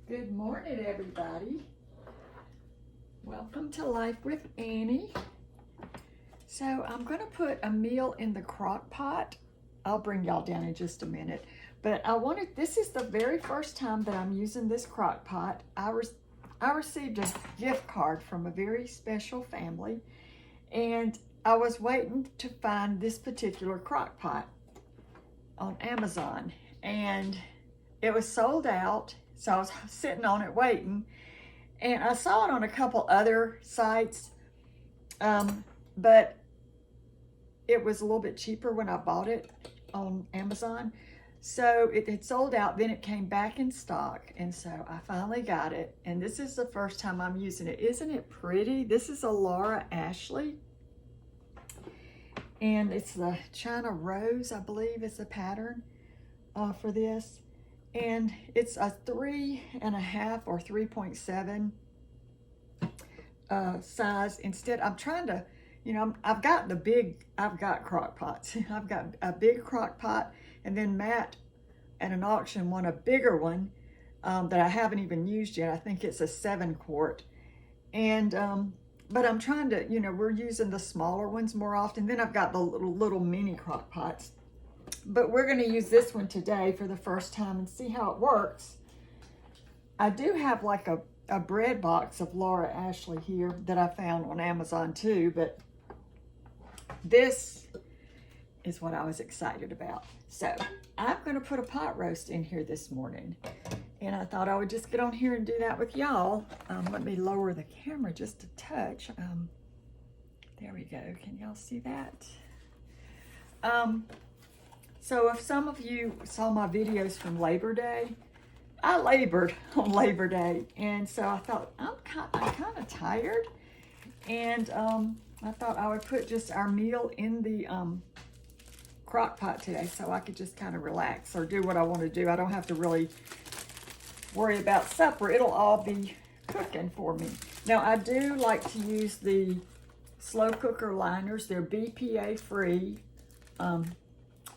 Good morning, everybody. Welcome to Life with Annie. So I'm going to put a meal in the crock pot. I'll bring y'all down in just a minute. But this is the very first time that I'm using this crock pot. I received a gift card from a very special family, and I was waiting to find this particular crock pot on Amazon, and it was sold out. So I was sitting on it waiting, and I saw it on a couple other sites, but it was a little bit cheaper when I bought it on Amazon. So it had sold out, then it came back in stock, and so I finally got it, and this is the first time I'm using it. Isn't it pretty? This is a Laura Ashley, and it's the China Rose, I believe is the pattern for this. And it's a 3.5 or 3.7 size. Instead, I'm trying to, I've got crock pots. I've got a big crock pot, and then Matt at an auction won a bigger one that I haven't even used yet. I think it's a 7-quart. And, but I'm trying to, we're using the smaller ones more often. Then I've got the little mini crock pots. But we're going to use this one today for the first time and see how it works. I do have like a bread box of Laura Ashley here that I found on Amazon too, but this is what I was excited about. So I'm going to put a pot roast in here this morning, and I thought I would just get on here and do that with y'all. Let me lower the camera just a touch. There we go. Can y'all see that? So if some of you saw my videos from Labor Day, I labored on Labor Day, and so I thought I'm kind of tired, and I thought I would put just our meal in the crock pot today so I could just kind of relax or do what I want to do. I don't have to really worry about supper. It'll all be cooking for me. Now, I do like to use the slow cooker liners. They're BPA free.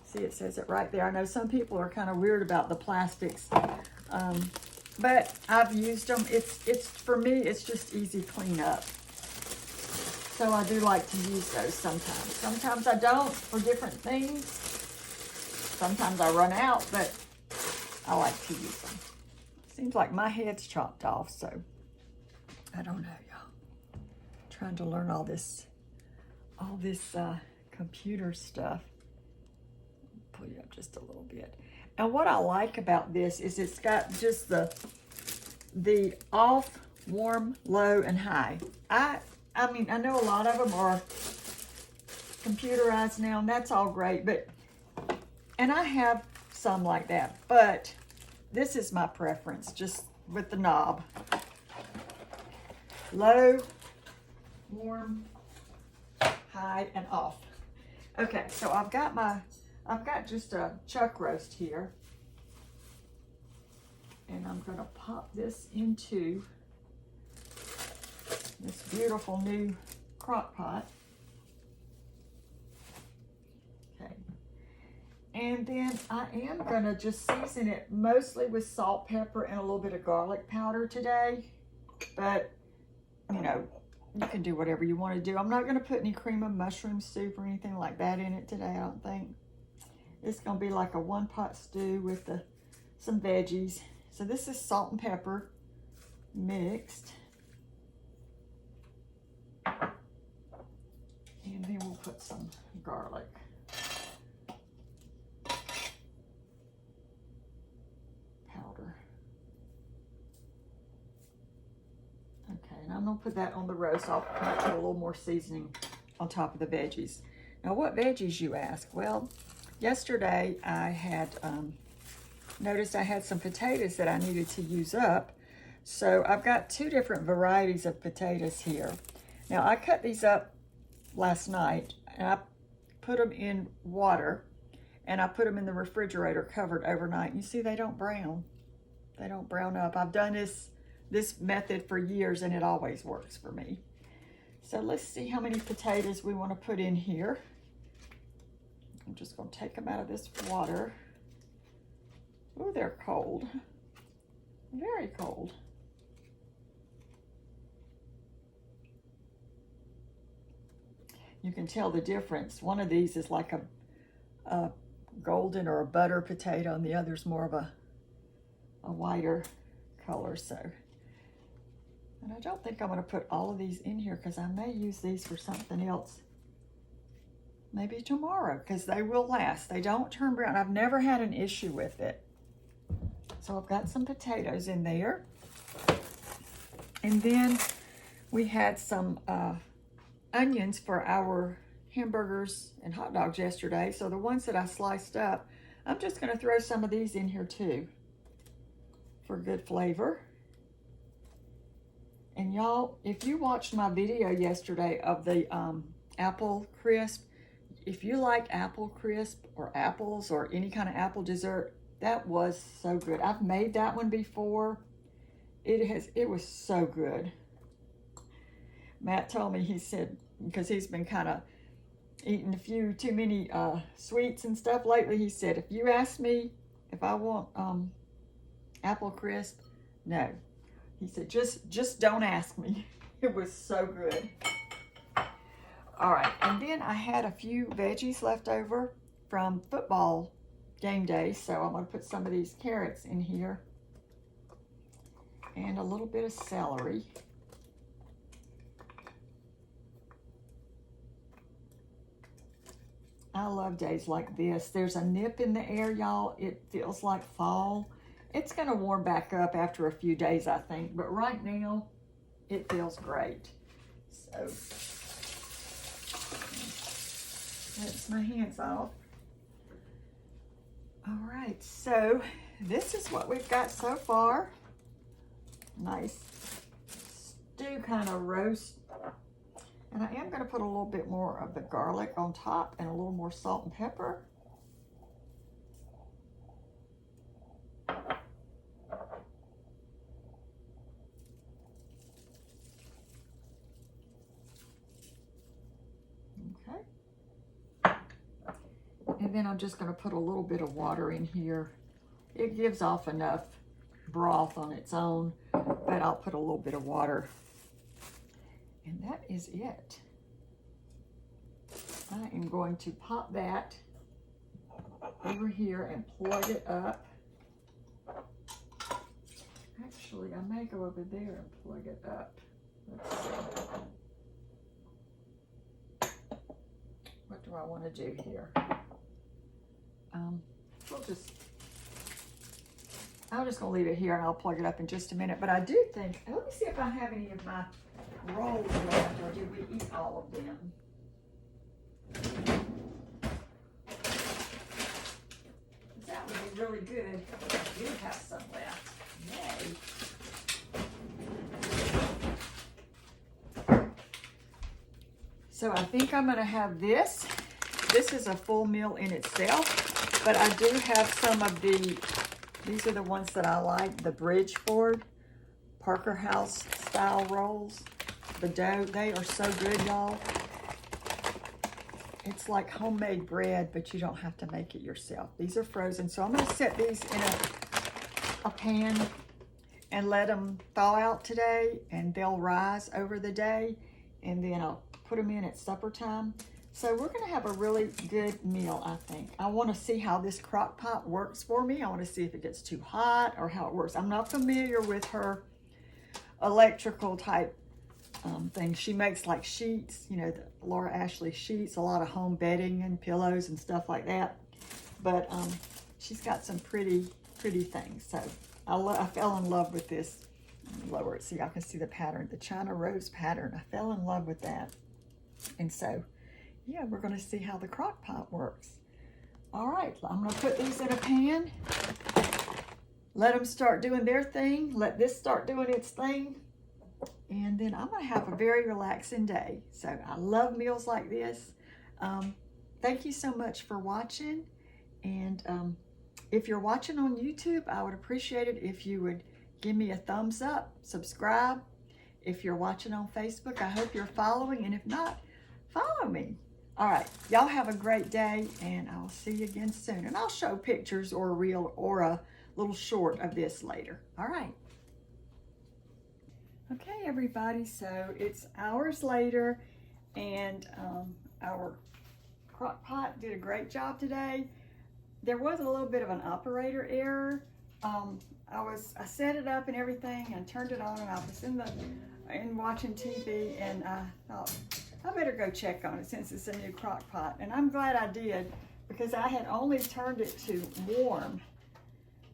See, it says it right there. I know some people are kind of weird about the plastics, but I've used them. It's for me, it's just easy cleanup. So I do like to use those sometimes. Sometimes I don't for different things. Sometimes I run out, but I like to use them. Seems like my head's chopped off, so I don't know, y'all. Trying to learn all this computer stuff. Pull you up just a little bit. And what I like about this is it's got just the off, warm, low, and high. I mean, I know a lot of them are computerized now, and that's all great, and I have some like that, but this is my preference, just with the knob. Low, warm, high, and off. Okay, so I've got just a chuck roast here, and I'm going to pop this into this beautiful new crock pot. Okay, and then I am going to just season it mostly with salt, pepper, and a little bit of garlic powder today, but you can do whatever you want to do. I'm not going to put any cream of mushroom soup or anything like that in it today, I don't think. It's going to be like a one-pot stew with some veggies. So this is salt and pepper mixed. And then we'll put some garlic. Powder. Okay, and I'm going to put that on the roast. I'll put a little more seasoning on top of the veggies. Now, what veggies, you ask? Well, yesterday I had noticed I had some potatoes that I needed to use up. So I've got 2 different varieties of potatoes here. Now, I cut these up last night, and I put them in water, and I put them in the refrigerator covered overnight. You see, they don't brown. They don't brown up. I've done this method for years, and it always works for me. So let's see how many potatoes we want to put in here. I'm just going to take them out of this water. Oh, they're cold. Very cold. You can tell the difference. One of these is like a golden or a butter potato, and the other's more of a whiter color. So, and I don't think I'm going to put all of these in here because I may use these for something else maybe tomorrow, because they will last. They don't turn brown. I've never had an issue with it. So I've got some potatoes in there. And then we had some onions for our hamburgers and hot dogs yesterday. So the ones that I sliced up, I'm just going to throw some of these in here too for good flavor. And y'all, if you watched my video yesterday of the apple crisp, if you like apple crisp or apples or any kind of apple dessert, that was so good. I've made that one before. It was so good. Matt told me, he said, because he's been kind of eating a few too many sweets and stuff lately, he said, if you ask me if I want apple crisp, no. He said, just don't ask me. It was so good. All right, and then I had a few veggies left over from football game day, so I'm going to put some of these carrots in here and a little bit of celery. I love days like this. There's a nip in the air, y'all. It feels like fall. It's going to warm back up after a few days, I think, but right now it feels great. So that's my hands off. All right, so this is what we've got so far. Nice stew kind of roast. And I am going to put a little bit more of the garlic on top and a little more salt and pepper. And then I'm just going to put a little bit of water in here. It gives off enough broth on its own, but I'll put a little bit of water. And that is it. I am going to pop that over here and plug it up. Actually, I may go over there and plug it up. Let's see. What do I want to do here? I'm just going to leave it here and I'll plug it up in just a minute. But I do think, let me see if I have any of my rolls left, or did we eat all of them? That would be really good if I do have some left. Yay. So I think I'm going to have this. This is a full meal in itself, but I do have some of these are the ones that I like, the Bridgeford Parker House style rolls. The dough, they are so good, y'all. It's like homemade bread, but you don't have to make it yourself. These are frozen, so I'm going to set these in a pan and let them thaw out today, and they'll rise over the day, and then I'll put them in at supper time. So we're going to have a really good meal, I think. I want to see how this crock pot works for me. I want to see if it gets too hot or how it works. I'm not familiar with her electrical type thing. She makes like sheets, you know, the Laura Ashley sheets, a lot of home bedding and pillows and stuff like that. But she's got some pretty things. So I fell in love with this. Let me lower it so y'all can see the pattern, the China rose pattern. I fell in love with that. And so, yeah, we're going to see how the crock pot works. All right, I'm going to put these in a pan. Let them start doing their thing. Let this start doing its thing. And then I'm going to have a very relaxing day. So I love meals like this. Thank you so much for watching. And if you're watching on YouTube, I would appreciate it if you would give me a thumbs up, subscribe. If you're watching on Facebook, I hope you're following. And if not, follow me. All right, y'all have a great day, and I'll see you again soon. And I'll show pictures or a reel or a little short of this later. All right. Okay, everybody, so it's hours later, and our crock pot did a great job today. There was a little bit of an operator error. I set it up and everything and turned it on, and I was in watching TV, and I thought I better go check on it since it's a new crock pot. And I'm glad I did, because I had only turned it to warm.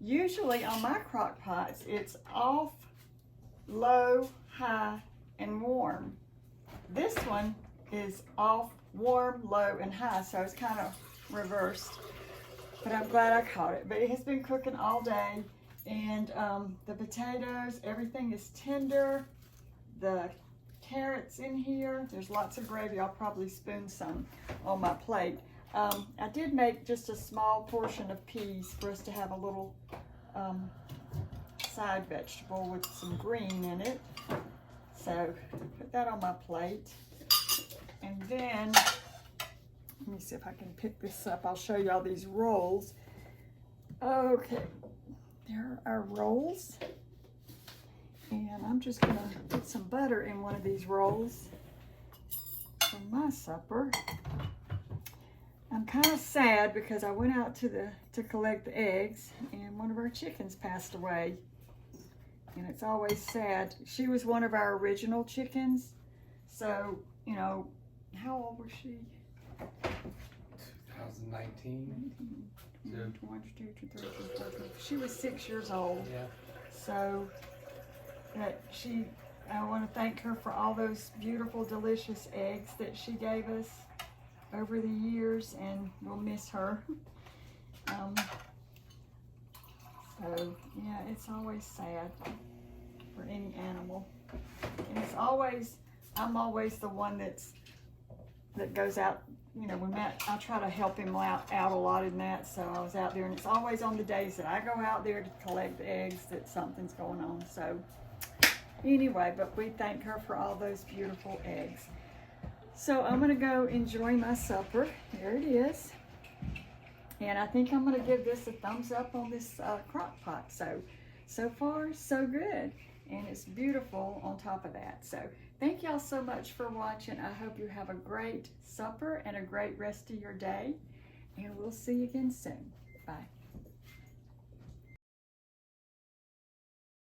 Usually on my crock pots it's off, low, high, and warm. This one is off, warm, low, and high, so it's kind of reversed. But I'm glad I caught it. But it has been cooking all day, and the potatoes, everything is tender. The carrots in here, there's lots of gravy. I'll probably spoon some on my plate. I did make just a small portion of peas for us to have a little side vegetable with some green in it. So put that on my plate. And then, let me see if I can pick this up. I'll show you all these rolls. Okay, there are our rolls. And I'm just gonna put some butter in one of these rolls for my supper. I'm kind of sad because I went out to collect the eggs, and one of our chickens passed away. And it's always sad. She was one of our original chickens. So, you know, how old was she? 2019. She was 6 years old. Yeah. So I want to thank her for all those beautiful, delicious eggs that she gave us over the years, and we'll miss her. So yeah, it's always sad for any animal, and it's always, I'm always the one that goes out. You know, I try to help him out a lot in that, so I was out there, and it's always on the days that I go out there to collect the eggs that something's going on. So anyway, but we thank her for all those beautiful eggs. So I'm gonna go enjoy my supper. There it is. And I think I'm gonna give this a thumbs up on this crock pot. So far, so good. And it's beautiful on top of that. So thank y'all so much for watching. I hope you have a great supper and a great rest of your day. And we'll see you again soon. Bye.